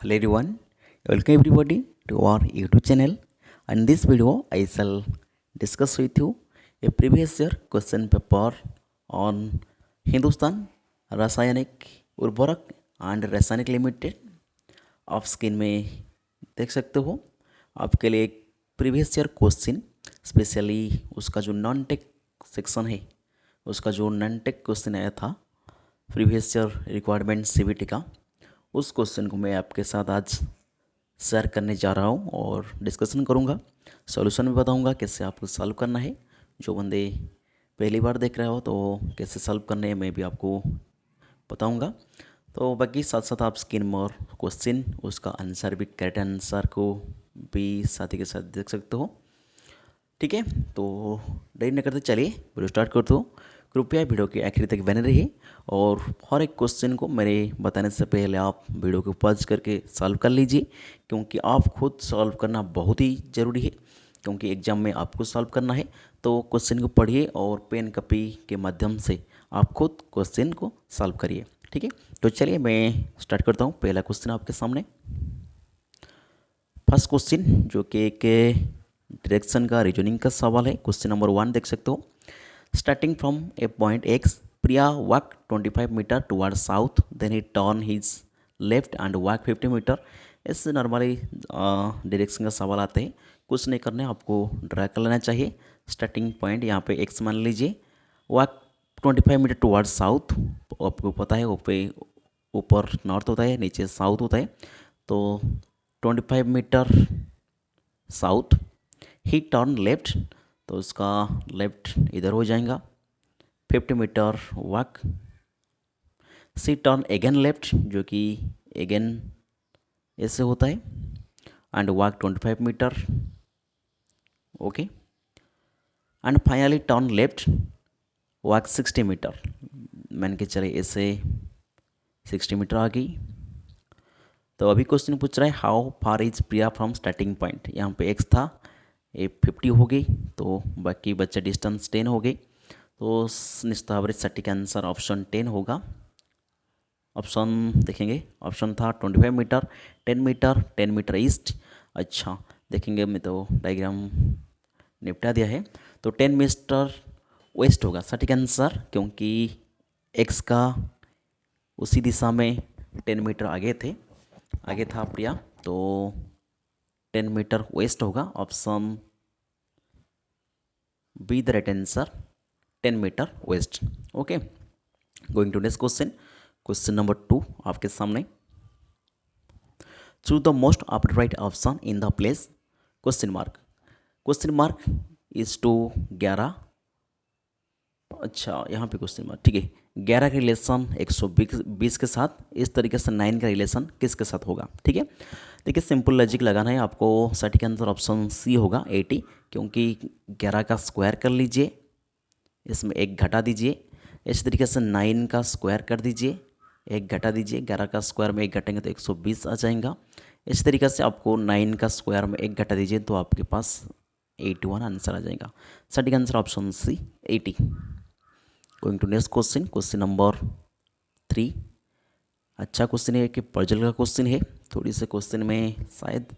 Hello everyone, welcome everybody to our YouTube channel. In this video, I shall discuss with you a previous year question paper on Hindustan रासायनिक उर्वरक and रासायनिक limited. आप screen में देख सकते हो आपके लिए एक प्रीवियस ईयर क्वेश्चन, स्पेशली उसका जो नॉन टेक सेक्शन है, उसका जो नॉन टेक क्वेश्चन आया था प्रीवियस ईयर रिक्वायरमेंट सीबीटी का, उस क्वेश्चन को मैं आपके साथ आज शेयर करने जा रहा हूँ और डिस्कशन करूँगा. सॉल्यूशन भी बताऊँगा कैसे आपको सॉल्व करना है. जो बंदे पहली बार देख रहे हो तो कैसे सॉल्व करने है मैं भी आपको बताऊँगा. तो बाकी साथ साथ आप स्क्रीन में और क्वेश्चन उसका आंसर भी, करेक्ट आंसर को भी साथ ही के साथ देख सकते हो. ठीक है, तो देरी न करते चलिए वीडियो स्टार्ट कर दो. कृपया वीडियो के आखिर तक बने रहिए और हर एक क्वेश्चन को मेरे बताने से पहले आप वीडियो को पॉज करके सॉल्व कर लीजिए, क्योंकि आप खुद सॉल्व करना बहुत ही ज़रूरी है. क्योंकि एग्जाम में आपको सॉल्व करना है तो क्वेश्चन को पढ़िए और पेन कॉपी के माध्यम से आप खुद क्वेश्चन को सॉल्व करिए. ठीक है, तो चलिए मैं स्टार्ट करता हूँ. पहला क्वेश्चन आपके सामने, फर्स्ट क्वेश्चन जो कि एक डायरेक्शन का रीजनिंग का सवाल है. क्वेश्चन नंबर 1 देख सकते हो. Starting from a point X, Priya walk 25 metre toward south, then he turn his left and walk 50 metre. इससे नॉर्मली डायरेक्शन का सवाल आते हैं. कुछ नहीं करना है, आपको ड्रा कर लेना चाहिए. स्टार्टिंग पॉइंट यहाँ पे एक्स मान लीजिए, वॉक 25 मीटर टुवर्ड साउथ. आपको पता है ऊपर नॉर्थ होता है, नीचे साउथ होता है. तो 25 metre south. He turn left, तो उसका लेफ्ट इधर हो जाएगा. 50 metre walk. She turn again left, जो कि अगेन ऐसे होता है. And walk 25 metre. Okay. And finally turn left, walk 60 metre. मान के चले ऐसे 60 मीटर आ गई. तो अभी क्वेश्चन पूछ रहा है how far is Priya from starting point. यहाँ पे एक्स था, ये 50 हो गई, तो बाकी बच्चा डिस्टेंस 10 हो गई. तो निस्तावरित सटीक आंसर ऑप्शन 10 होगा. ऑप्शन देखेंगे, ऑप्शन था 25 मीटर, 10 मीटर, 10 मीटर ईस्ट. अच्छा देखेंगे, मैं तो डायग्राम निपटा दिया है. तो 10 मीटर वेस्ट होगा सटीक आंसर, क्योंकि एक्स का उसी दिशा में 10 मीटर आगे था प्रिया. तो 10 मीटर वेस्ट होगा. Option B the right answer, 10 metre west. Okay, going to next question. Question number 2 आपके सामने. Choose the most upright option in the place question mark. Question mark is to 11. अच्छा यहाँ पे question mark, ठीक है. 11 का relation 120 के साथ, इस तरीके से 9 का रिलेशन किसके साथ होगा. ठीक है, देखिए सिंपल लॉजिक लगाना है आपको. सटीक आंसर ऑप्शन सी होगा 80, क्योंकि 11 का स्क्वायर कर लीजिए, इसमें एक घटा दीजिए. इस तरीके से 9 का स्क्वायर कर दीजिए, एक घटा दीजिए. 11 का स्क्वायर में एक घटेंगे तो 120 आ जाएगा. इस तरीके से आपको 9 का स्क्वायर में एक घटा दीजिए तो आपके पास 81 आंसर आ जाएगा. सटीक answer option C 80. Going to next question. Question number 3. अच्छा क्वेश्चन है कि पजल का क्वेश्चन है. थोड़ी से क्वेश्चन में शायद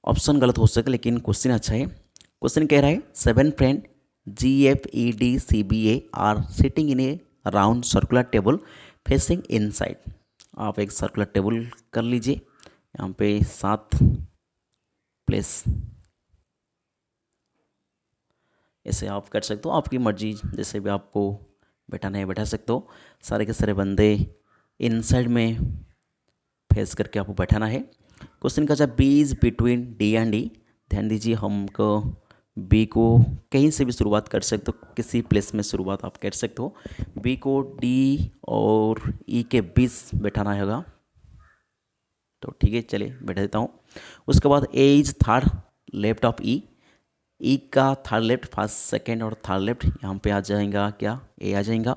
ऑप्शन गलत हो सके, लेकिन क्वेश्चन अच्छा है. क्वेश्चन कह रहा है 7 friend GFEDCBA are sitting in a round circular table facing inside. आप एक सर्कुलर टेबल कर लीजिए. यहाँ पे 7 प्लेस ऐसे आप कर सकते हो, आपकी मर्जी, जैसे भी आपको बैठाना है बैठा सकते हो. सारे के सारे बंदे इनसाइड में फेस करके आपको बैठाना है. क्वेश्चन का जब B is between D and E. ध्यान दीजिए, हमको बी को कहीं से भी शुरुआत कर सकते हो, किसी प्लेस में शुरुआत आप कर सकते हो. बी को डी और ई के बीच बैठाना होगा. तो ठीक है, चलिए बैठा देता हूँ. उसके बाद A is third left of E. E का थर्ड लेफ्ट, फर्स्ट सेकेंड और थर्ड लेफ्ट यहाँ पे आ जाएगा, क्या ए आ जाएगा.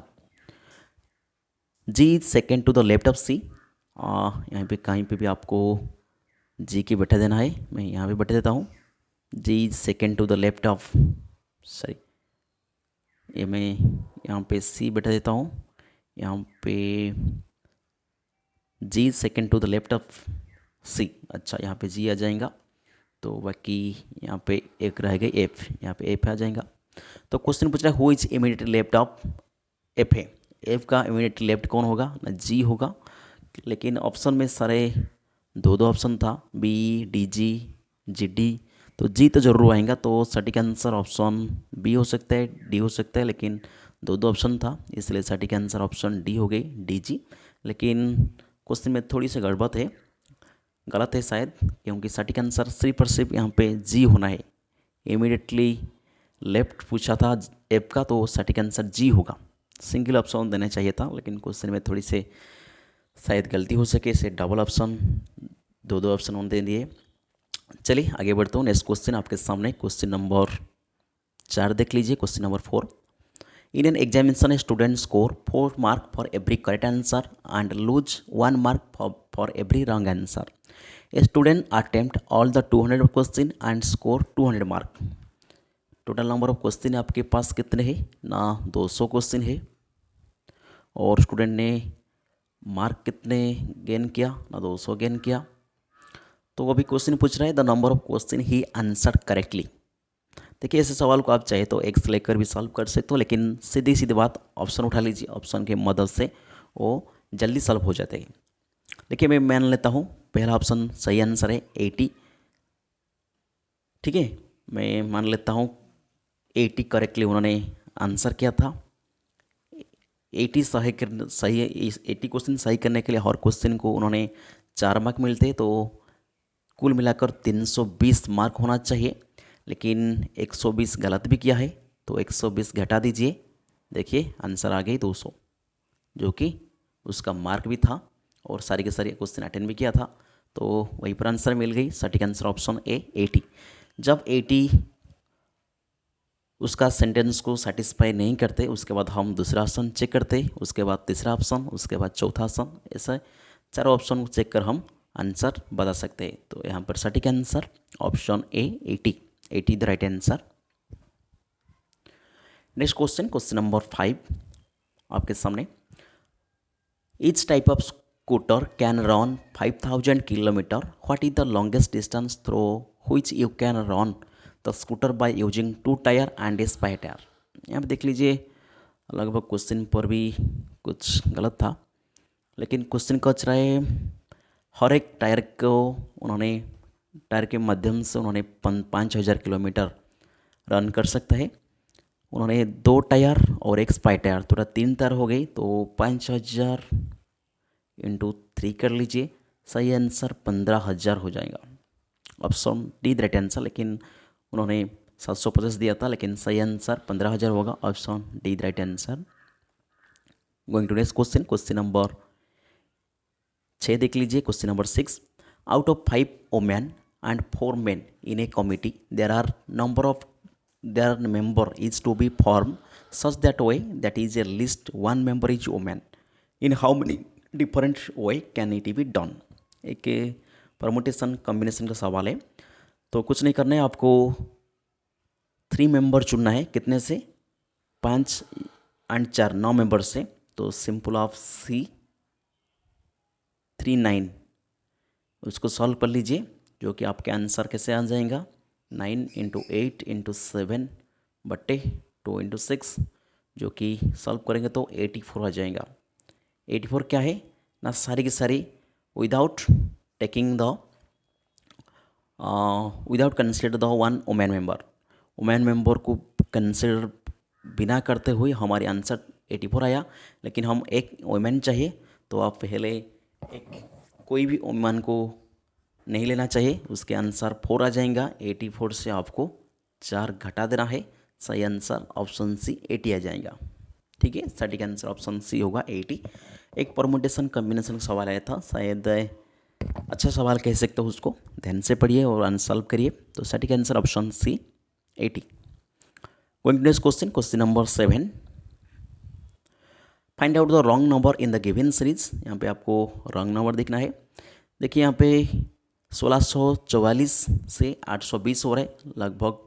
G is second to the left of C. यहाँ पे कहीं पे भी आपको जी की बैठा देना है. मैं यहाँ पे बैठा देता हूँ. G is second to the left of, sorry, ये मैं यहाँ पे सी बैठा देता हूँ. यहाँ पे G second to the left of C. अच्छा, यहाँ पे जी आ जाएगा, तो बाकी यहाँ पे एक रह गई एफ, यहाँ पे एफ आ जाएगा। तो क्वेश्चन पूछ रहा है who is immediately left of F है। एफ का इमीडिएटली लेफ्ट कौन होगा ना, जी होगा। लेकिन ऑप्शन में सारे दो दो ऑप्शन था, B D G G D, तो जी तो जरूर आएगा। तो सटीक आंसर ऑप्शन बी हो सकता है, डी हो सकता है, लेकिन दो दो ऑप्शन था इसलिए सटीक आंसर ऑप्शन डी हो गई, डी जी। लेकिन क्वेश्चन में थोड़ी सी गड़बड़ है, गलत है शायद, क्योंकि सटीक आंसर सिर्फ और सिर्फ यहाँ पे जी होना है। इमीडिएटली लेफ्ट पूछा था एफ का, तो सटीक आंसर जी होगा। सिंगल ऑप्शन देना चाहिए था, लेकिन क्वेश्चन में थोड़ी से शायद गलती हो सके, इसे डबल ऑप्शन दो दो ऑप्शन उन्होंने दे दिए। चलिए आगे बढ़ता हूँ। नेक्स्ट क्वेश्चन आपके सामने क्वेश्चन नंबर 4 देख लीजिए। Question number 4, in an examination a student score 4 mark for every correct answer and lose 1 mark for every wrong answer. A student attempt all the 200 question and score 200 mark. Total number of question आपके पास कितने हैं ना, 200 question है, और student ने mark कितने gain किया ना, 200 गेन किया। तो अभी क्वेश्चन पूछ रहा है the number of question he answer correctly. देखिए ऐसे सवाल को आप चाहे तो एक्स लेकर भी सॉल्व कर सकते हो, लेकिन सीधी सीधी बात ऑप्शन उठा लीजिए, ऑप्शन की मदद से वो जल्दी सॉल्व हो जाते हैं। देखिए मैं मान लेता हूँ पहला ऑप्शन सही आंसर है 80। ठीक है, मैं मान लेता हूँ 80 करेक्टली उन्होंने आंसर किया था। 80 सही 80 क्वेश्चन सही करने के लिए हर क्वेश्चन को उन्होंने 4 मार्क मिलते, तो कुल मिलाकर 320 मार्क होना चाहिए। लेकिन 120 गलत भी किया है, तो 120 घटा दीजिए, देखिए आंसर आ गई 200, जो कि उसका मार्क भी था और सारी के सारी क्वेश्चन अटेंड भी किया था, तो वहीं पर आंसर मिल गई। सटीक आंसर ऑप्शन ए 80। जब 80 उसका सेंटेंस को सेटिस्फाई नहीं करते, उसके बाद हम दूसरा ऑप्शन चेक करते, उसके बाद तीसरा ऑप्शन, उसके बाद चौथा ऑप्शन, ऐसा चारों ऑप्शन को चेक कर हम आंसर बता सकते हैं। तो यहाँ पर सटीक answer option A 80 the right answer. Next question, question number 5 आपके सामने। Each type of scooter can run 5000 kilometre, what is the longest distance through which you can run the scooter by using 2 tyre and A spy tyre. यहाँ पर देख लीजिए लगभग question पर भी कुछ गलत था, लेकिन क्वेश्चन कच रहा है हर एक टायर को उन्होंने टायर के माध्यम से उन्होंने 5000 किलोमीटर रन कर सकता है। उन्होंने 2 टायर और एक स्पाई टायर, थोड़ा 3 टायर हो गई, तो 5000 इंटू 3 कर लीजिए, सही आंसर 15000 हो जाएगा। Option D the right answer, लेकिन उन्होंने 750 दिया था, लेकिन सही आंसर 15000 होगा। Option D the right answer. Going to next question, question number 6 देख लीजिए। Question number 6, out of 5 women and 4 men in a committee, their member is to be formed such that way that is at least one member is woman. In how many different way can it be done? एक permutation combination का सवाल है, तो कुछ नहीं करना है आपको, 3 मेंबर चुनना है, कितने से 5 एंड 4 9 मेंबर से। तो सिंपल ऑफ सी 3 9 उसको सॉल्व कर लीजिए, जो कि आपके आंसर कैसे आ जाएगा 9 इंटू 8 इंटू 7 बट्टे 2 इंटू 6, जो कि सॉल्व करेंगे तो 84 आ जाएगा। 84 क्या है ना, सारी की सारी without taking the without consider the one women member को कंसिडर बिना करते हुए हमारे आंसर 84 आया। लेकिन हम एक वुमेन चाहिए, तो आप पहले एक कोई भी वुमेन को नहीं लेना चाहिए, उसके आंसर 4 आ जाएगा। 84 से आपको 4 घटा देना है, सही आंसर ऑप्शन सी 80 आ जाएगा। ठीक है, सटीक आंसर ऑप्शन सी होगा 80। एक परमुटेशन कॉम्बिनेशन का सवाल आया था, शायद अच्छा सवाल कह सकते हो उसको, ध्यान से पढ़िए और आंसर सॉल्व करिए। तो सटीक answer option C 80। Going to next question, question number 7, find out the wrong number in the given series. यहाँ पे आपको रॉन्ग नंबर देखना है। देखिए यहाँ पे 1644 से 820 हो रहा है, लगभग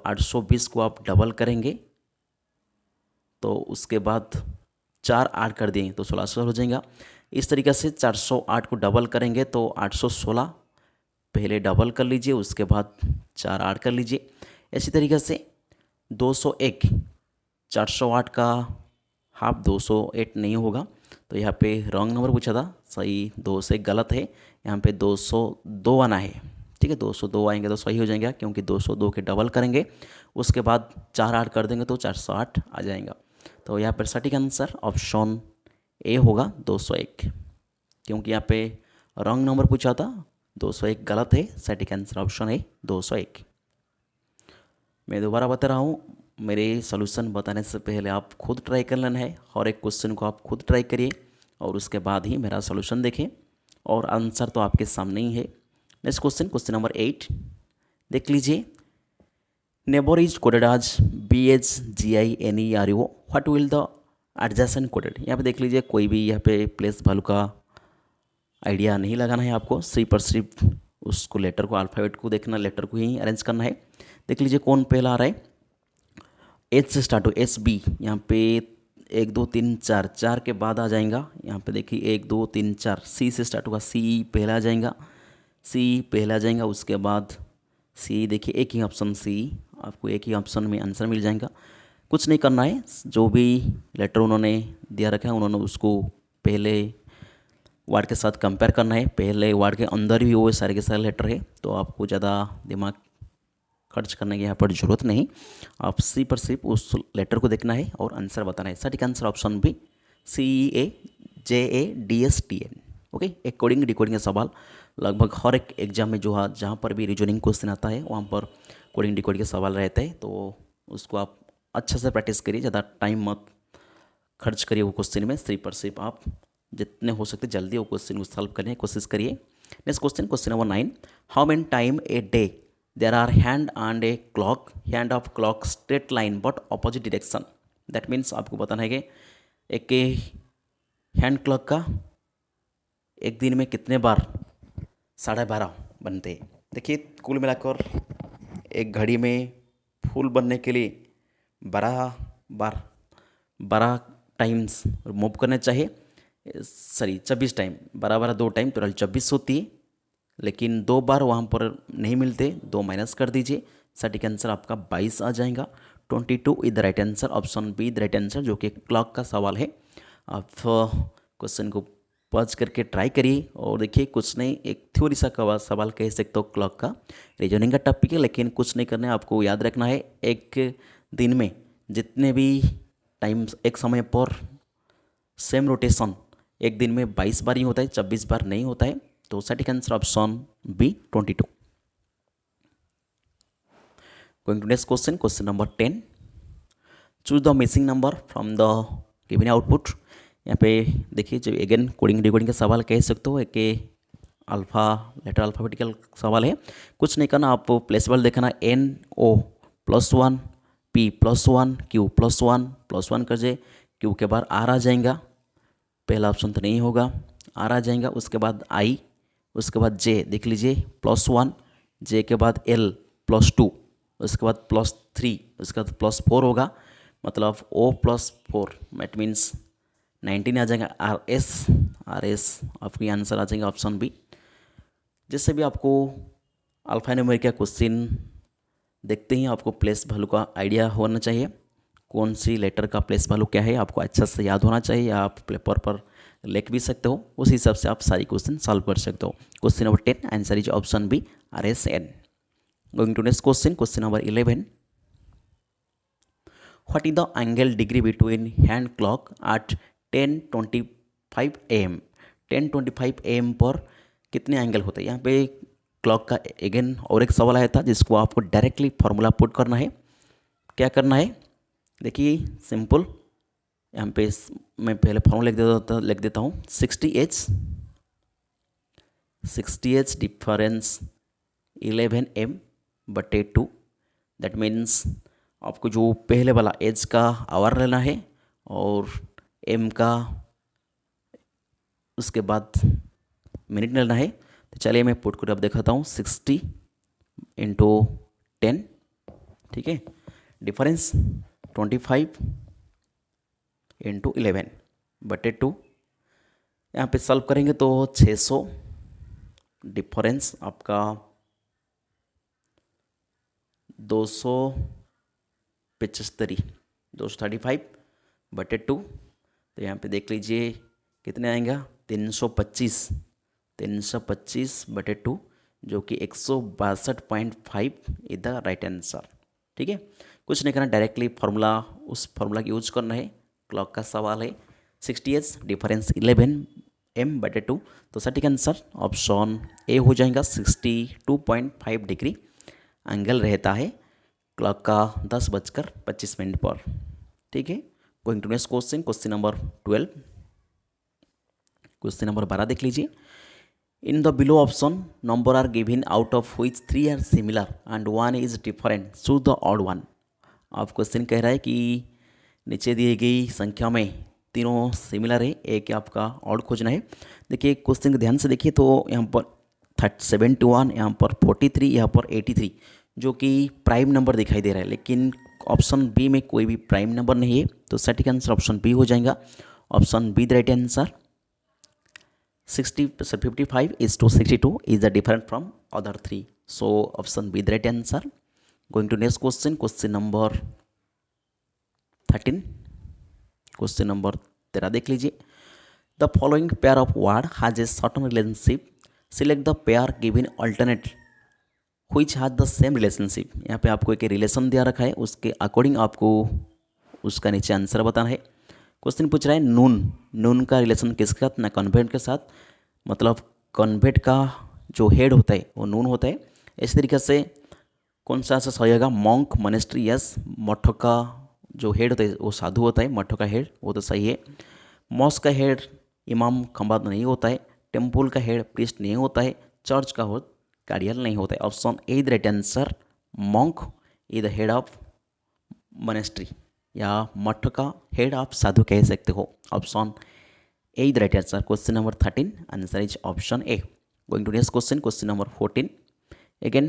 820 को आप डबल करेंगे तो उसके बाद 4 ऐड कर देंगे तो 1600 हो जाएगा। इस तरीके से 408 को डबल करेंगे तो 816, पहले डबल कर लीजिए उसके बाद 4 ऐड कर लीजिए। इसी तरीके से 201, 408 का हाफ 208 नहीं होगा, तो यहाँ पे रॉन्ग नंबर पूछा था, सही 2 से गलत है, यहाँ पे 202 आना है। ठीक है, 202 आएंगे तो सही हो जाएगा, क्योंकि 202 के डबल करेंगे उसके बाद 4 ऐड कर देंगे तो 408 आ जाएगा। तो यहाँ पर सटीक आंसर ऑप्शन ए होगा 201, क्योंकि यहाँ पे रॉन्ग नंबर पूछा था, 201 गलत है, सटीक आंसर ऑप्शन ए 201। मैं दोबारा बता रहा हूँ, मेरे सॉल्यूशन बताने से पहले आप खुद ट्राई कर लेना है, और एक क्वेश्चन को आप खुद ट्राई करिए और उसके बाद ही मेरा सॉल्यूशन देखें, और आंसर तो आपके सामने ही है। नेक्स्ट क्वेश्चन, क्वेश्चन नंबर 8 देख लीजिए। नेबर इज कोडेड आज BHGINERO, what will the adjacent coded. यहाँ पे देख लीजिए, कोई भी यहाँ पे प्लेस वैल्यू का आइडिया नहीं लगाना है आपको, सिर्फ और सिर्फ उसको लेटर को, अल्फ़ाबेट को देखना, लेटर को ही अरेंज करना है। देख लीजिए कौन पहला आ रहा है, एच से स्टार्ट हो, SB, यहाँ पे 1 2 3 4, 4 के बाद आ जाएगा, यहाँ पे देखिए 1 2 3 4, सी से स्टार्ट होगा, सी पहला आ जाएगा, सी पहला आ जाएगा, उसके बाद सी, देखिए एक ही ऑप्शन सी, आपको एक ही ऑप्शन में आंसर मिल जाएगा। कुछ नहीं करना है, जो भी लेटर उन्होंने दिया रखा है उन्होंने उसको पहले वर्ड के साथ कंपेयर करना है, पहले वर्ड के अंदर भी वो सारे के सारे लेटर है, तो आपको ज़्यादा दिमाग खर्च करने की यहाँ पर जरूरत नहीं, आप सी पर सिर्फ उस लेटर को देखना है और आंसर बताना है। सटीक answer option B, CEAJADSTN। Okay, एक कोडिंग डिकोडिंग का सवाल लगभग हर एक एग्जाम में जो जहाँ पर भी रीजनिंग क्वेश्चन आता है वहाँ पर कोडिंग डिकोडिंग के सवाल रहते हैं, तो उसको आप अच्छे से प्रैक्टिस करिए, ज़्यादा टाइम मत खर्च करिए वो क्वेश्चन में, सिर्फ और सिर्फ आप जितने हो सकते जल्दी वो क्वेश्चन को सॉल्व करने की कोशिश करिए। Next question, question number 9, how many time a day there are hand and a clock, hand of clock straight line but opposite direction. That means आपको बताना है कि एक हैंड क्लॉक का एक दिन में कितने बार 12:30 बनते हैं। देखिए कुल मिलाकर एक घड़ी में फुल बनने के लिए 12 बार 12 टाइम्स मूव करने चाहिए, सॉरी 24 टाइम, 12 12 2 टाइम, टोटल 24 होती है, लेकिन 2 बार वहाँ पर नहीं मिलते, 2 माइनस कर दीजिए, सटीक आंसर आपका 22 आ जाएगा। 22 is the right answer, option B the right answer, जो कि क्लॉक का सवाल है। आप क्वेश्चन को पॉज करके ट्राई करिए और देखिए, कुछ नहीं, एक थ्योरी सा का सवाल कह सकते हो, क्लॉक का रीजनिंग का टॉपिक है, लेकिन कुछ नहीं करना है, आपको याद रखना है एक दिन में जितने भी टाइम्स एक समय पर सेम रोटेशन एक दिन में 22 बार ही होता है, 26 बार नहीं होता है, तो सटीक answer option B 22। Going to next question, question number 10, choose the missing number from the given output. यहाँ पे देखिए, जो अगेन कोडिंग डिकोडिंग का सवाल कह सकते हो, एक अल्फ़ा लेटर अल्फ़ाबेटिकल सवाल है, कुछ नहीं करना, आप प्लेसेबल देखना, NO+1, P+1, Q+1 कर जाए, Q के बाद R आ जाएगा, पहला ऑप्शन तो नहीं होगा, R आ जाएगा, उसके बाद I, उसके बाद J, देख लीजिए +1, J के बाद L+2, उसके बाद +3, उसके बाद +4 होगा, मतलब O+4, दैट मीन्स 19 आ जाएगा, RS आपकी आंसर आ जाएगा ऑप्शन बी। जैसे भी आपको अल्फा न्यूमेरिक का क्वेश्चन देखते ही आपको प्लेस वैल्यू का आइडिया होना चाहिए, कौन सी लेटर का प्लेस वैल्यू क्या है आपको अच्छा से याद होना चाहिए, या आप पेपर पर लिख भी सकते हो, उस हिसाब से आप सारी क्वेश्चन सॉल्व कर सकते हो। Question number 10 answer is option B, RSN। Going to next question, question number 11, what is the angle degree between hand clock at 10:25 AM। 10:25 AM पर कितने एंगल होते हैं। यहाँ पे क्लॉक का अगेन और एक सवाल आया था, जिसको आपको डायरेक्टली फार्मूला पुट करना है। क्या करना है, देखिए सिंपल, यहाँ पे मैं पहले फार्मूला लिख देता हूँ, 60H difference 11M/2, that means आपको जो पहले वाला एज का आवर लेना है और एम का उसके बाद मिनट लेना है। तो चलिए मैं पुट कर अब दिखाता हूँ, 60 × 10, ठीक है, डिफरेंस 25 × 11/2, यहाँ पे सॉल्व करेंगे तो 600 डिफरेंस आपका 275 235/2। तो यहाँ पे देख लीजिए कितने आएगा 325/2 जो कि 162.5 इज द राइट आंसर। ठीक है, कुछ नहीं करना, डायरेक्टली उस फार्मूला की यूज करना है। क्लॉक का सवाल है 60 डिफरेंस 11m/2। तो सटीक आंसर ऑप्शन ए हो जाएगा। 62.5 डिग्री एंगल रहता है क्लॉक का 10:25 पर। ठीक है, going to next question, question number 12। Question number 12 देख लीजिए। In the below option number are given out of which 3 are similar and 1 is different, choose the odd one. आप क्वेश्चन कह रहा है कि नीचे दी गई संख्या में तीनों सिमिलर है, एक आपका ऑड खोजना है। देखिए क्वेश्चन को ध्यान से देखिए तो यहाँ पर 71, यहाँ पर 43, यहाँ पर 83 जो कि प्राइम नंबर दिखाई दे रहा है, लेकिन ऑप्शन बी में कोई भी प्राइम नंबर नहीं है। तो सटीक आंसर ऑप्शन बी हो जाएगा। Option B the right answer. 55:62 is the different from other three. So option B the right answer. Going to next question, question number 13. Question number 13 देख लीजिए। The following pair of word has a certain relationship. Select the pair given alternate which has the same relationship. यहाँ पे आपको एक relation दिया रखा है, उसके अकॉर्डिंग आपको उसका नीचे आंसर बताना है। क्वेश्चन पूछ रहा है नून का रिलेशन किसके साथ, ना कन्वेंट के साथ, मतलब कन्वेंट का जो हेड होता है वो नून होता है। इस तरीके से कौन सा आंसर सही होगा, मॉन्क मॉनेस्ट्री, यस। मठ का जो हेड होता है वो साधु होता है, मठ का हेड वो तो सही है। मॉस्क का हेड इमाम खंबात नहीं होता है, टेम्पल का हेड प्रीस्ट नहीं होता है, चर्च का हेड कार्डियल नहीं होता है। Option A the right answer. Monk is the head of monastery या मठ का हेड आप साधु कह सकते हो। Option A the right answer. Question number 13 answer is option A. Going to next question, question number 14। Again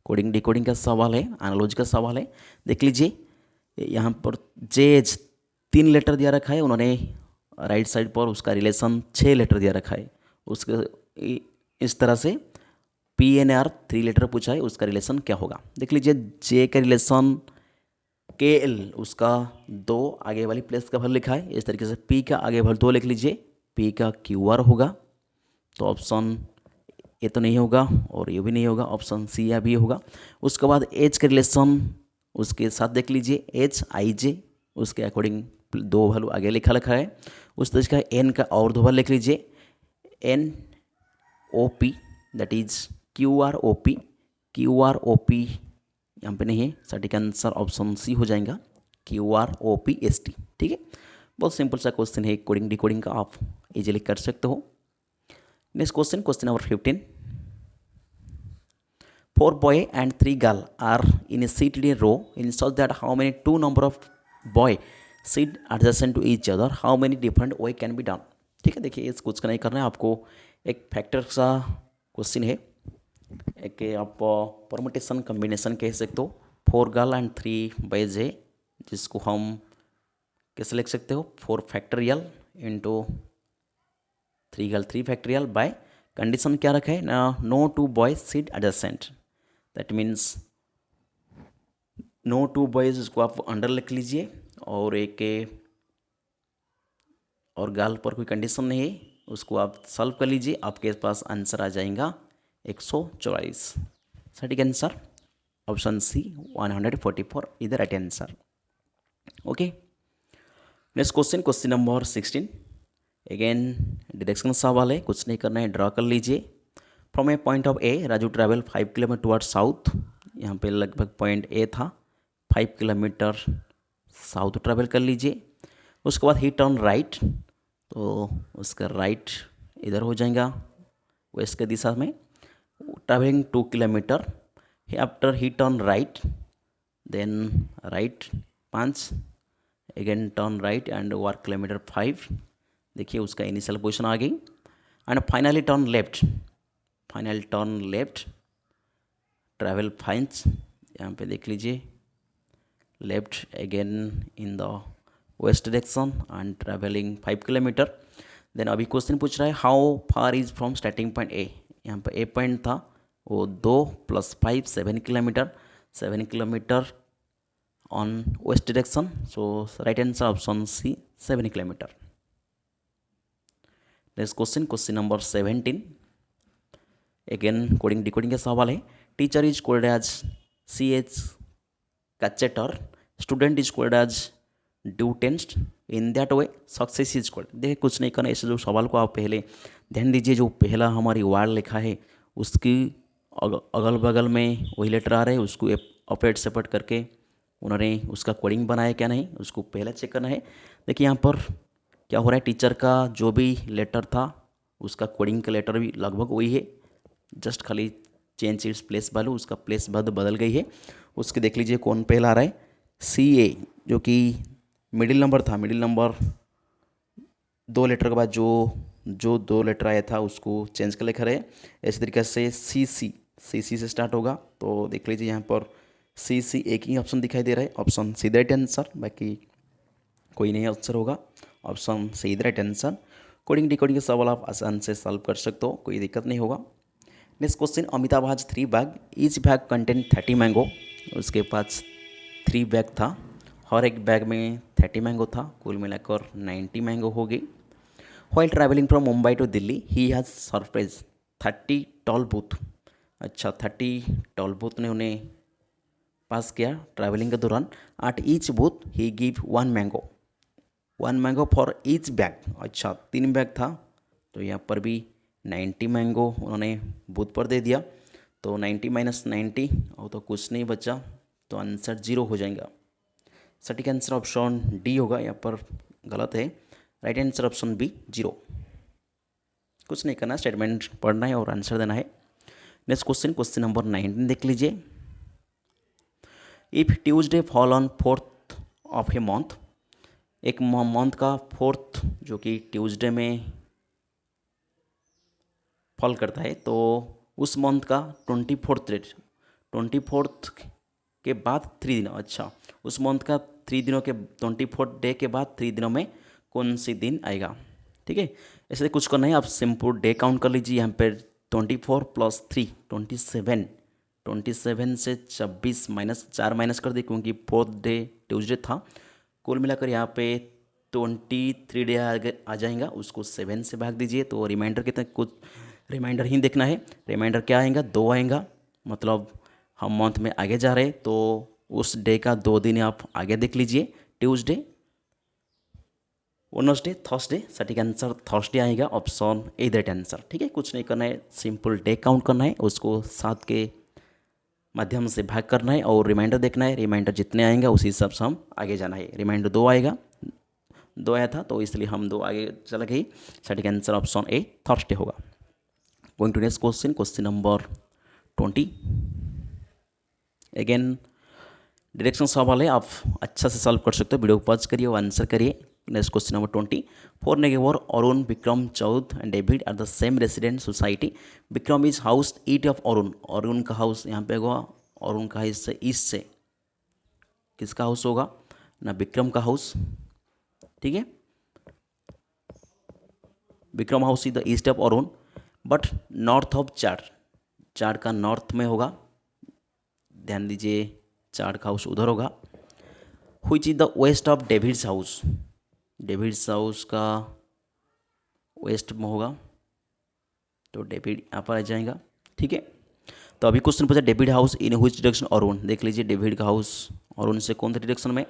coding decoding का सवाल है, एनालॉजी का सवाल है। देख लीजिए यहाँ पर जेज 3 लेटर दिया रखा है, उन्होंने राइट साइड पर उसका रिलेशन 6 लेटर दिया रखा है। उसके इस तरह से PNR 3 लेटर पूछा है, उसका रिलेशन क्या होगा। देख लीजिए जे का रिलेशन KL, उसका 2 आगे वाली प्लेस का वैल्यू लिखा है। इस तरीके से P का आगे वैल्यू 2 लिख लीजिए, P का QR होगा। तो ऑप्शन ए तो नहीं होगा और ये भी नहीं होगा, ऑप्शन सी या बी होगा। उसके बाद H का रिलेशन उसके साथ देख लीजिए, HIJ उसके अकॉर्डिंग 2 वैल्यू आगे लिखा रखा है। उस तरीके का N का और 2 वैल्यू लिख लीजिए, NOP दैट इज QROP यहाँ पे नहीं है, सटीक आंसर ऑप्शन सी हो जाएगा, QROPST। ठीक है, बहुत सिंपल सा क्वेश्चन है, कोडिंग डिकोडिंग का आप इजीली कर सकते हो। Next question, question number 15। 4 boy and 3 girl are in a seated in a row in such that how many 2 number of boy sit adjacent to each other, how many different way can be done। ठीक है, देखिए इस कुछ का नहीं करना है आपको, एक फैक्टर सा क्वेश्चन है, एक आप परमुटेशन कम्बिनेशन कह सकते हो। 4 गर्ल एंड 3 बॉयज है, जिसको हम कैसे लिख सकते हो, 4 factorial into 3 girl 3 factorial by condition क्या रखा है ना, no 2 boys sit adjacent, that means no 2 boys, इसको आप अंडर लिख लीजिए। और एक और गर्ल पर कोई कंडीशन नहीं है, उसको आप सॉल्व कर लीजिए, आपके पास आंसर आ जाएगा 144। सटीक answer option C 144 is the right answer. Okay, next question, question number 16। Again direction सवाल है, कुछ नहीं करना है, ड्रॉ कर लीजिए। From a point of a Raju travel 5 kilometre toward south, यहाँ पे लगभग पॉइंट ए था, 5 किलोमीटर साउथ ट्रैवल कर लीजिए। उसके बाद ही टर्न राइट, तो उसका राइट इधर हो जाएगा वेस्ट के दिशा में, travelling 2 kilometre. After he turn right, then right 5, again turn right and 1 kilometre 5। देखिए उसका इनिशियल पोजीशन आ गई। And finally turn left, final turn left, travel 5, यहाँ पे देख लीजिए left again in the west direction and travelling 5 kilometre. Then अभी question पूछ रहा है how far is from starting point A. यहाँ पर ए पॉइंट था वो 2 + 5 7 kilometre, 7 kilometre on west direction. So right answer option C 7 kilometre. Next question, question number 17। Again coding decoding का सवाल है। Teacher is called as C H कैचेटर, student is called as due टेंस्ट, in that way success is called. देखिए कुछ नहीं करना, ऐसे जो सवाल को आप पहले ध्यान दीजिए, जो पहला हमारी वार्ड लिखा है उसकी अगल बगल में वही लेटर आ रहे हैं, उसको ऑपरेट सेपरेट करके उन्होंने उसका कोडिंग बनाया क्या नहीं, उसको पहले चेक करना है। देखिए यहाँ पर क्या हो रहा है, टीचर का जो भी लेटर था उसका कोडिंग का लेटर भी लगभग वही है, जस्ट खाली चेंज इट्स प्लेस वैल्यू, उसका प्लेस बदल गई है। उसके देख लीजिए कौन पहला आ रहा है, सी ए, जो कि मिडिल नंबर था। मिडिल नंबर 2 लेटर के बाद जो 2 लेटर आया था उसको चेंज कर लिखा रहे। इसी तरीके से सी सी से स्टार्ट होगा, तो देख लीजिए यहाँ पर सी एक ही ऑप्शन दिखाई दे रहा है, option C the right answer, बाकी कोई नहीं आंसर होगा, option C the right answer. Coding decoding के सवाल आप आसान से सॉल्व कर सकते हो, कोई दिक्कत नहीं होगा। Next question, Amitabh has 3 bag, each bag content 30 mango. उसके पास 3 बैग था, हर एक बैग में 30 मैंगो था, कुल मिलाकर 90 मैंगो हो गई। While travelling from Mumbai to Delhi he has surprise 30 toll booth. अच्छा, 30 टोल बूथ ने उन्हें पास किया ट्रैवलिंग के दौरान। At each booth he give 1 mango for each bag. अच्छा, 3 बैग था तो यहाँ पर भी 90 मैंगो उन्होंने बूथ पर दे दिया, तो 90 - 90 और तो कुछ नहीं बचा, तो आंसर 0 हो जाएगा। सटीक आंसर ऑप्शन डी होगा, यहाँ पर गलत है, राइट आंसर ऑप्शन बी 0। कुछ नहीं करना, स्टेटमेंट पढ़ना है और आंसर देना है। नेक्स्ट क्वेश्चन, क्वेश्चन नंबर 19 देख लीजिए। If Tuesday fall on 4th of a month, एक मंथ का 4th जो कि ट्यूसडे में फॉल करता है, तो उस मंथ का 24th के बाद 3 दिन। अच्छा, उस मंथ का 3 दिनों के 24th डे के बाद 3 दिनों में कौन सी दिन आएगा, ठीक है। ऐसे कुछ करना है, आप सिंपल डे काउंट कर लीजिए। यहाँ पर 24 + 3 27 से 26 -4 माइनस कर दी, क्योंकि 4th डे ट्यूसडे था। कुल मिलाकर यहाँ पे 23 डे आ जाएगा, उसको 7 से भाग दीजिए, तो रिमाइंडर कितना, कुछ रिमाइंडर ही देखना है। रिमाइंडर क्या आएगा, 2 आएगा, मतलब हम मंथ में आगे जा रहे हैं, तो उस डे का 2 दिन आप आगे देख लीजिए, ट्यूसडे, वेडनेसडे, थर्सडे। सटीक आंसर थर्सडे आएगा, ऑप्शन ए दैट आंसर, ठीक है। कुछ नहीं करना है, सिंपल डे काउंट करना है, उसको 7 के माध्यम से भाग करना है और रिमाइंडर देखना है। रिमाइंडर जितने आएंगे उसी हिसाब से हम आगे जाना है। रिमाइंडर 2 आएगा, 2 आया था तो इसलिए हम 2 आगे चले गए। सटीक आंसर ऑप्शन ए थर्सडे होगा। Going to next question, question number 20। Again direction सवाल है, आप अच्छा से सॉल्व कर सकते हो, वीडियो को पॉज करिए और आंसर करिए। Next question number 20। 4 neighbour Arun, Vikram, चौध and David are the same resident society. Vikram is house east of Arun. Arun का हाउस यहाँ पे होगा, अरुण का हाउस से ईस्ट से किसका हाउस होगा ना, विक्रम का हाउस, ठीक है। Vikram house is the east of Arun, but north of चार का नॉर्थ में होगा, ध्यान दीजिए, चार का हाउस उधर होगा। Which is the west of David's house. David's house का वेस्ट में होगा, तो डेविड यहाँ पर आ जाएगा, ठीक है। तो अभी क्वेश्चन पूछा David house in which direction Arun. देख लीजिए डेविड का हाउस अरुण से कौन सा डायरेक्शन में,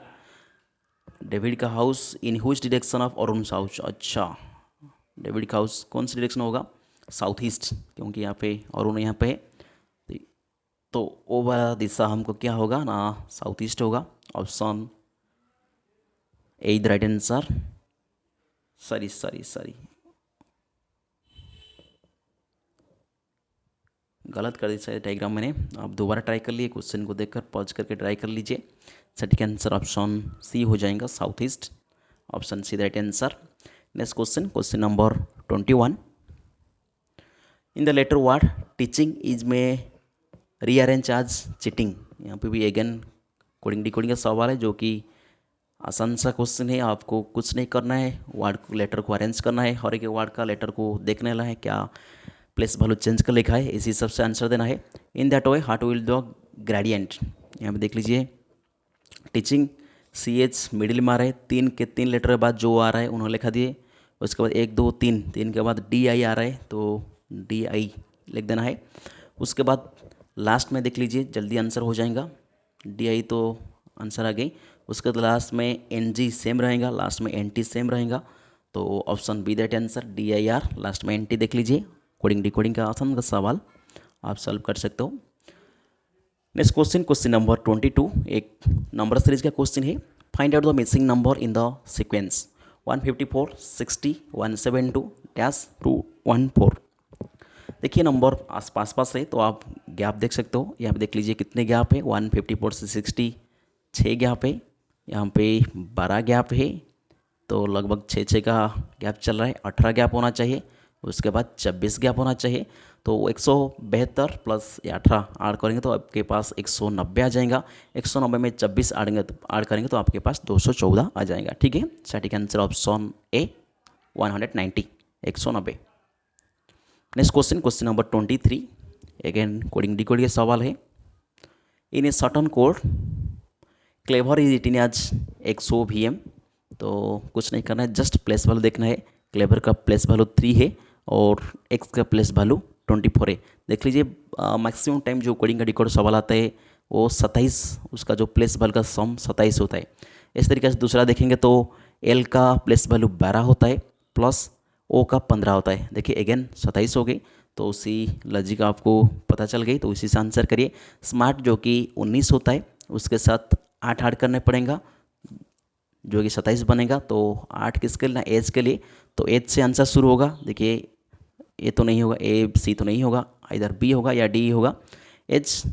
डेविड का house in which direction of Arun house. अच्छा, डेविड का हाउस कौन सा डायरेक्शन होगा, साउथ ईस्ट, क्योंकि यहाँ पे अरुण यहाँ पे है, तो वो वाला दिशा हमको क्या होगा ना, साउथ ईस्ट होगा, option A the right answer. Sorry गलत कर दी शायद डायग्राम मैंने, आप दोबारा ट्राई कर लिए, क्वेश्चन को देखकर पॉज करके ट्राई कर लीजिए। सटीक आंसर ऑप्शन सी हो जाएगा, south east, option C the right answer. Next question, question number 21। In the letter word teaching is में रीअरेंज आज चीटिंग। यहाँ पे भी अगेन कोडिंग डिकोडिंग का सवाल है, जो कि आसान सा क्वेश्चन है, आपको कुछ नहीं करना है, वर्ड को लेटर को अरेंज करना है, हर एक वर्ड का लेटर को देखने वाला है क्या प्लेस वैल्यू चेंज कर लिखा है, इसी हिसाब से आंसर देना है। In that way how to will the gradient, यहाँ पे देख लीजिए टीचिंग सी एच मिडिल में आ रहा है, 3 लेटर के बाद जो आ रहा है उन्होंने लिखा दिए, उसके बाद 1 2 3, 3 के बाद डी आई आ रहा है तो डी आई लिख देना है। उसके बाद लास्ट में देख लीजिए जल्दी आंसर हो जाएगा, डी आई तो आंसर आ गई। उसके बाद लास्ट में एन जी सेम रहेगा, लास्ट में एन टी सेम रहेगा, तो option B that answer D I R, last में एन टी देख लीजिए। कोडिंग डिकोडिंग का आसान का सवाल आप सॉल्व कर सकते हो। नेक्स्ट क्वेश्चन, क्वेश्चन नंबर 22, एक नंबर सीरीज का क्वेश्चन है। Find out the missing number in the sequence 154 60 172 dash 214। देखिए नंबर आस पास है तो आप गैप देख सकते हो, यहाँ पे देख लीजिए कितने गैप है, 154 से 60 6 गैप है, यहाँ पे 12 गैप है, तो लगभग 6 का गैप चल रहा है, 18 गैप होना चाहिए, उसके बाद 26 गैप होना चाहिए, तो 172 प्लस 18 ऐड करेंगे तो आपके पास 190 आ जाएगा, 190 में 26 ऐड करेंगे तो आपके पास 214 आ जाएगा। ठीक है, सटीक answer option A 190 190। Next question, question number 23, again coding decode के सवाल है। In a certain code clever is written as 100 VM, तो कुछ नहीं करना है, जस्ट प्लेस वैल्यू देखना है। क्लेवर का प्लेस वैल्यू 3 है और एक्स का प्लेस वैल्यू 24 है। देख लीजिए मैक्सिमम टाइम जो कोडिंग का डिकोड सवाल आता है वो 27, उसका जो प्लेस वैल्यू का सम 27 होता है। इस तरीके से दूसरा देखेंगे तो एल का प्लेस वैल्यू 12 होता है प्लस ओ का 15 होता है। देखिए अगेन 27 हो गई, तो उसी लॉजिक आपको पता चल गई, तो इसी से आंसर करिए। स्मार्ट जो कि 19 होता है उसके साथ 8 ऐड करने पड़ेगा जो कि 27 बनेगा, तो 8 किसके लिए, एज के लिए, तो एज से आंसर शुरू होगा। देखिए ए तो नहीं होगा, ए सी तो नहीं होगा, इधर बी होगा या डी होगा। एच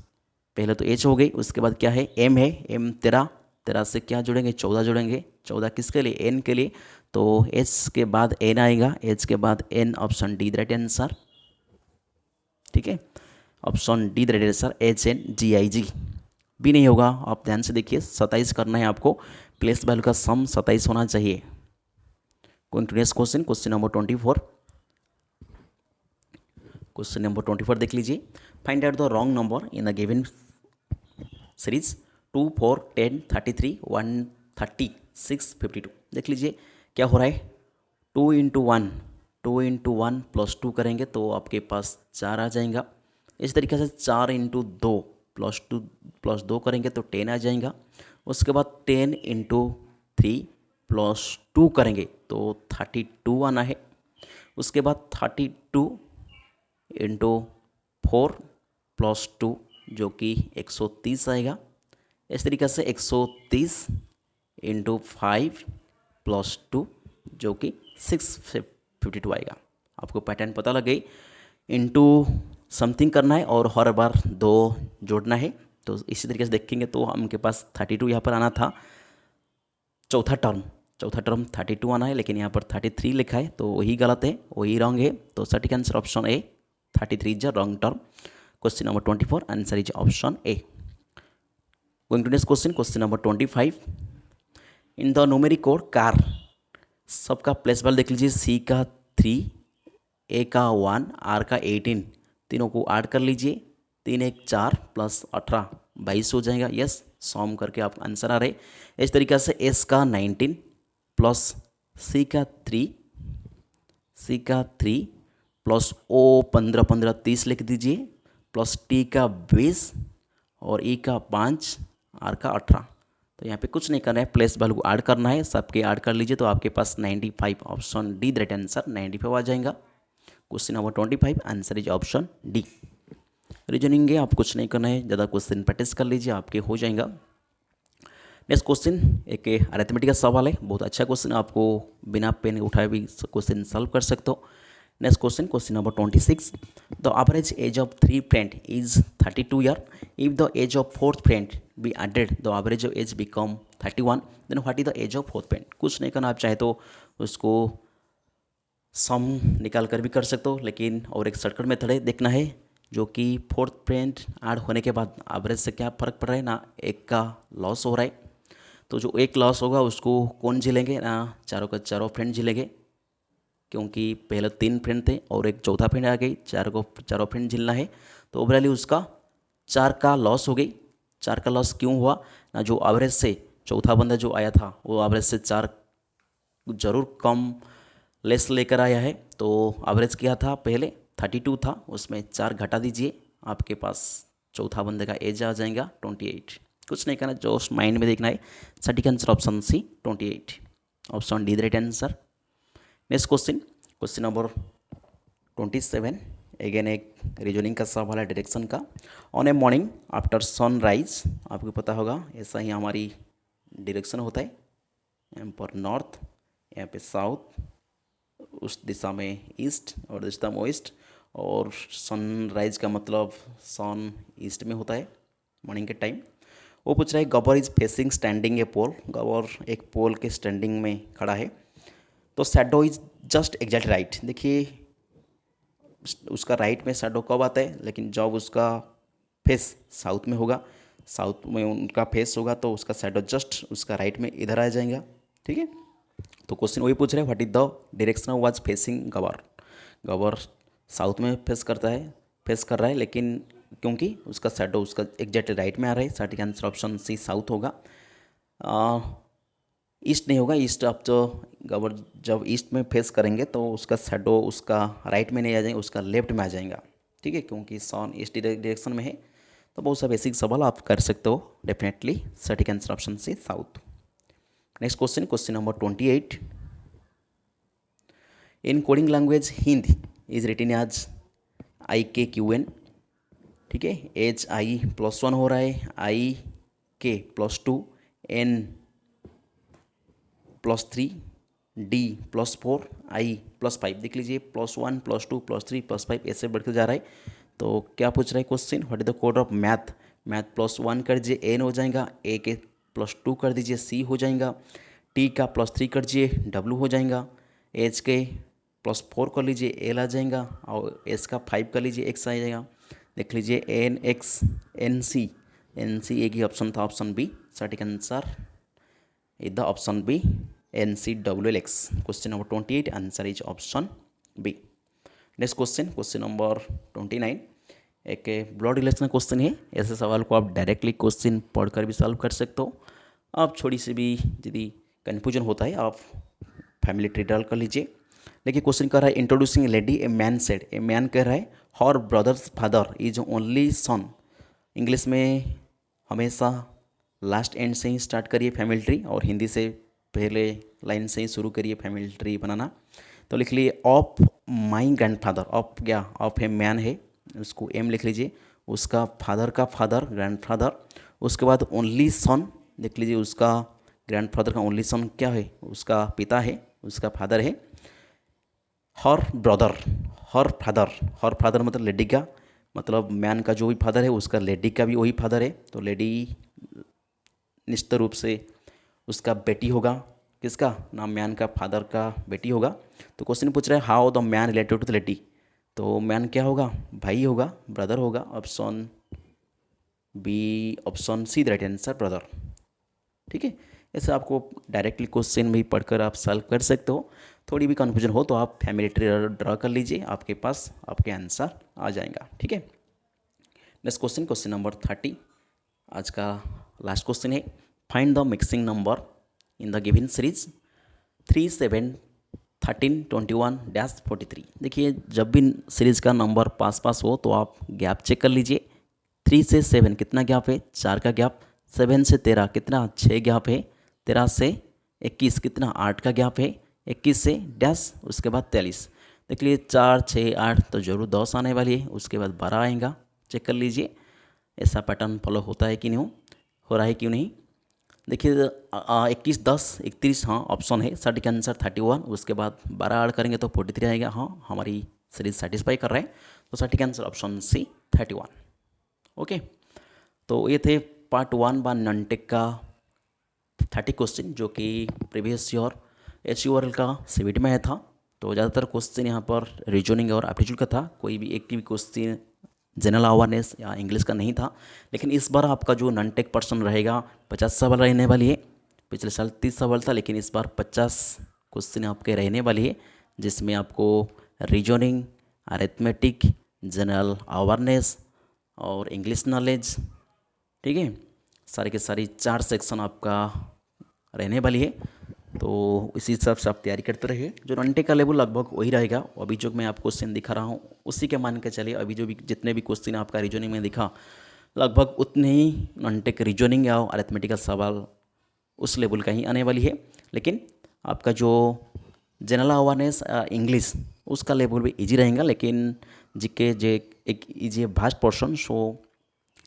पहले तो एच हो गई, उसके बाद क्या है, एम है, एम 13, 13 से क्या जुड़ेंगे, 14 जुड़ेंगे, 14 किसके लिए, एन के लिए, तो एच के बाद एन आएगा, एच के बाद N, option D right answer. ठीक है, option D right answer, H N G I G. B नहीं होगा, आप ध्यान से देखिए, 27 करना है आपको, प्लेस वैल्यू का सम 27 होना चाहिए। Going to next question, question number 24, question number 24 देख लीजिए। Find out the wrong number in the given series 2 4 10 33 136 52। देख लीजिए क्या हो रहा है, 2 इंटू 1, 2 इंटू 1 प्लस 2 करेंगे तो आपके पास 4 आ जाएगा। इस तरीके से 4 इंटू 2 प्लस 2 करेंगे तो 10 आ जाएगा। उसके बाद 10 इंटू 3 प्लस 2 करेंगे तो 32 आना है। उसके बाद 32 इंटू 4 प्लस 2 जो कि 130 आएगा। इस तरीके से 130 इंटू 5 प्लस 2 जो कि 652 आएगा। आपको पैटर्न पता लग गई, इंटू समथिंग करना है और हर बार 2 जोड़ना है। तो इसी तरीके से देखेंगे तो हमके पास 32 यहाँ पर आना था, चौथा टर्म 32 आना है, लेकिन यहाँ पर 33 लिखा है तो वही गलत है, वही रॉन्ग है। तो सटीक answer option A, 33 is a wrong term. Question number 24 answer is option A. Going to next question, question number 25, in the numeric code car, सबका प्लेस वैल्यू देख लीजिए, सी का 3, ए का 1, आर का 18, तीनों को ऐड कर लीजिए, 3 1 4 प्लस 18 22 हो जाएगा। यस, सॉम करके आप आंसर आ रहे। इस तरीके से एस का 19 प्लस सी का 3 प्लस ओ 15 15 30 लिख दीजिए, प्लस टी का 20 और ई का 5, आर का 18। तो यहाँ पे कुछ नहीं करना है, प्लेस वैल्यू को ऐड करना है, सबके ऐड कर लीजिए तो आपके पास 95, ऑप्शन डी राइट आंसर 95 आ जाएगा। Question number 25 answer is option D. Reasoning है, आप कुछ नहीं करना है, ज़्यादा क्वेश्चन प्रैक्टिस कर लीजिए, आपके हो जाएगा। नेक्स्ट क्वेश्चन एक अरिथमेटिक का सवाल है, बहुत अच्छा क्वेश्चन, आपको बिना पेन उठाए भी क्वेश्चन सॉल्व कर सकते हो। Next question, question number 26, the average age of 3 friend is 32 year, if the age of 4th friend be added the average age become 31, then what is the age of 4th friend. कुछ नहीं करना, आप चाहे तो उसको सम निकाल कर भी कर सकते हो, लेकिन और एक शॉर्टकट मेथड है, देखना है जो कि 4th फ्रेंड ऐड होने के बाद एवरेज से क्या फ़र्क पड़ रहा है ना, एक का लॉस हो रहा है। तो जो एक लॉस होगा उसको कौन झेलेंगे ना, चारों का चारों फ्रेंड झेलेंगे, क्योंकि पहले 3 फ्रेंड थे और एक चौथा फ्रेंड आ गई, चारों फ्रेंड झेलना है। तो ओवरऑली उसका 4 का लॉस हो गई। 4 का लॉस क्यों हुआ ना, जो एवरेज से चौथा बंदा जो आया था वो एवरेज से 4 ज़रूर कम लेस लेकर आया है। तो एवरेज क्या था पहले 32 था, उसमें 4 घटा दीजिए, आपके पास चौथा बंदे का एज आ जाएगा 28। कुछ नहीं करना, जो माइंड में देखना है। सटीक answer option C 28, option D the right answer. Next question, question number 27, again एक रीजनिंग का सवाल है डायरेक्शन का। On a morning after sunrise, आपको पता होगा ऐसा ही हमारी डायरेक्शन होता है, यहाँ पर नॉर्थ, यहाँ पे साउथ, उस दिशा में ईस्ट और दिशा में वेस्ट, और सनराइज का मतलब सन ईस्ट में होता है मॉर्निंग के टाइम। वो पूछ रहा है गबर इज फेसिंग स्टैंडिंग ए पोल, गबर एक पोल के स्टैंडिंग में खड़ा है, तो shadow is just exact right. देखिए उसका राइट में शैडो कब आता है, लेकिन जब उसका फेस साउथ में होगा, साउथ में उनका फेस होगा तो उसका शैडो जस्ट उसका राइट में इधर आ जाएगा। ठीक है, तो क्वेश्चन वही पूछ रहे हैं, what is the direction was facing Gabar. Gabar south में फेस कर रहा है, लेकिन क्योंकि उसका शैडो उसका एग्जैक्ट राइट में आ रहा है, सटीक आंसर ऑप्शन सी साउथ होगा। ईस्ट नहीं होगा, ईस्ट आप जो गबर जब ईस्ट में फेस करेंगे तो उसका शैडो उसका राइट में नहीं आ जाएगा, उसका लेफ्ट में आ जाएगा। ठीक है, क्योंकि सन ईस्ट डायरेक्शन में है। तो बहुत सा बेसिक सवाल आप कर सकते हो डेफिनेटली, सटीक answer option C south. Next question, question number 28, in coding language Hindi is written as IKQN। ठीक है, HI+1 हो रहा है, IK+2, N+3, D+4, I+5। देख लीजिए +1 +2 +3 +5 ऐसे बढ़ते जा रहा है। तो क्या पूछ रहा है question, what is the code of math. Math +1 कर दीजिए N हो जाएगा, A के +2 कर दीजिए C हो जाएगा, T का +3 कर दीजिए W हो जाएगा, H के +4 कर लीजिए L आ जाएगा, और S का 5 कर लीजिए X आ जाएगा। देख लीजिए NX NC एक ही ऑप्शन था, ऑप्शन बी, सटीक answer is the option B NCWLX। Question number 28 answer is option B. Next question, question number 29, एक ब्लड रिलेशन क्वेश्चन है। ऐसे सवाल को आप डायरेक्टली क्वेश्चन पढ़कर भी सॉल्व कर सकते हो। आप थोड़ी सी भी यदि कन्फ्यूजन होता है आप फैमिली ट्री डाल कर लीजिए। देखिए क्वेश्चन कह रहा है introducing lady, a man said, a man कह रहा है her brother's father is only son. English में हमेशा लास्ट एंड से ही स्टार्ट करिए फैमिली ट्री, और हिंदी से पहले लाइन से ही शुरू करिए फैमिली ट्री बनाना। तो लिख लिए ऑफ माई ग्रैंडफादर, ऑफ क्या, ऑफ ए मैन है, उसको एम लिख लीजिए, उसका फादर का फादर ग्रैंडफादर, उसके बाद ओनली सन, देख लीजिए उसका ग्रैंडफादर का ओनली सन क्या है, उसका पिता है, उसका फादर है। हर ब्रदर, हर फादर मतलब लेडी का, मतलब मैन का जो भी फादर है उसका लेडी का भी वही फादर है। तो लेडी निश्चित रूप से उसका बेटी होगा, किसका नाम, मैन का फादर का बेटी होगा। तो क्वेश्चन पूछ रहा है how the man related to the lady, तो मैन क्या होगा, भाई होगा, ब्रदर होगा, option B, option C the right answer brother. ठीक है, ऐसे आपको डायरेक्टली क्वेश्चन भी पढ़कर आप सॉल्व कर सकते हो। थोड़ी भी कन्फ्यूजन हो तो आप फैमिली ट्री ड्रा कर लीजिए, आपके पास आपके आंसर आ जाएगा। ठीक है, नेक्स्ट क्वेश्चन, क्वेश्चन नंबर 30, आज का लास्ट क्वेश्चन है, find the mixing number in the given series 3, 7, 13, 21, -43। देखिए जब भी सीरीज का नंबर पास हो तो आप गैप चेक कर लीजिए। 3 से 7 कितना गैप है, 4 का गैप। 7 से 13 कितना, 6 गैप है। 13 से 21 कितना, 8 का गैप है। 21 से डैश उसके बाद 43। देख लीजिए 4, 6, 8 तो जरूर 10 आने वाली है, उसके बाद 12 आएगा। चेक कर लीजिए ऐसा पैटर्न फॉलो होता है कि नहीं, हो रहा है क्यों नहीं। देखिए 21, 10, 31, हाँ ऑप्शन है, सटीक आंसर 31, उसके बाद 12 ऐड करेंगे तो 43 आएगा। हाँ हमारी सीरीज सेटिस्फाई कर रहे हैं, तो सटीक आंसर ऑप्शन सी 31। ओके, तो ये थे पार्ट 1 बा नॉनटेक का 30 क्वेश्चन, जो कि प्रीवियस ईयर HURL का CBT में आया था। तो ज़्यादातर क्वेश्चन यहाँ पर रीजनिंग और एप्टीट्यूड का था, कोई भी एक भी क्वेश्चन जनरल अवेयरनेस या इंग्लिश का नहीं था। लेकिन इस बार आपका जो नॉनटेक पर्सन रहेगा 50 सवाल रहने वाली है, पिछले साल 30 सवाल था, लेकिन इस बार 50 क्वेश्चन आपके रहने वाली है, जिसमें आपको रीजनिंग, अरिथमेटिक, जनरल अवेयरनेस और इंग्लिश नॉलेज, ठीक है, सारे के सारी 4 सेक्शन आपका रहने वाली है। तो इसी हिसाब से आप तैयारी करते रहिए। जो रंटे का लेवल लगभग वही रहेगा। अभी जो मैं आपको क्वेश्चन दिखा रहा हूँ उसी के मान के चलिए। अभी जो भी जितने भी क्वेश्चन आपका रीजनिंग में दिखा, लगभग उतने ही रंटे के रीजनिंग या अरिथमेटिकल सवाल उस लेवल का ही आने वाली है। लेकिन आपका जो जनरल अवेयरनेस इंग्लिश, उसका लेवल भी इजी रहेगा। लेकिन जीके जे एक इजी भास्ट पोर्शन, सो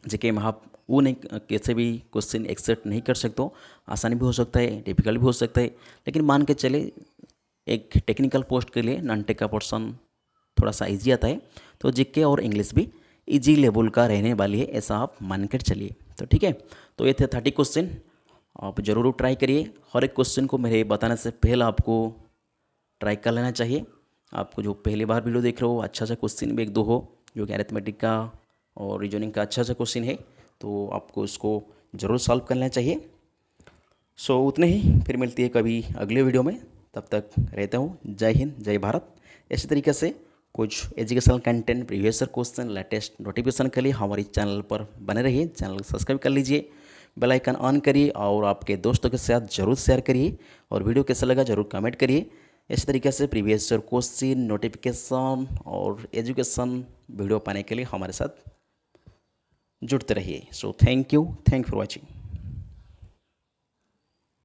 जेके में आप वो नहीं कैसे भी क्वेश्चन एक्सेप्ट नहीं कर सकते हो। आसानी भी हो सकता है, डिफिकल्ट भी हो सकता है। लेकिन मान के चले एक टेक्निकल पोस्ट के लिए नॉन टेक का पोर्शन थोड़ा सा इजी आता है, तो जीके और इंग्लिश भी इजी लेवल का रहने वाली है, ऐसा आप मान कर चलिए। तो ठीक है, तो ये थे 30 क्वेश्चन। आप ज़रूर ट्राई करिए। हर एक क्वेश्चन को मेरे बताने से पहले आपको ट्राई कर लेना चाहिए। आपको जो पहली बार वीडियो देख रहे हो, अच्छा सा क्वेश्चन भी एक दो हो जो कि अरिथमेटिक का और रीजनिंग का अच्छा सा क्वेश्चन है, तो आपको इसको ज़रूर सॉल्व कर लेना चाहिए। सो उतने ही, फिर मिलती है कभी अगले वीडियो में। तब तक रहता हूँ। जय हिंद, जय भारत। इसी तरीके से कुछ educational content, previous question, latest notification के लिए हमारे चैनल पर बने रहिए। चैनल सब्सक्राइब कर लीजिए, बेल आइकन ऑन करिए और आपके दोस्तों के साथ ज़रूर शेयर करिए। और वीडियो कैसा लगा ज़रूर कमेंट करिए। इस तरीके से प्रीवियस क्वेश्चन, नोटिफिकेशन और एजुकेशन वीडियो पाने के लिए हमारे साथ जुड़ते रहिए। So thank you for watching.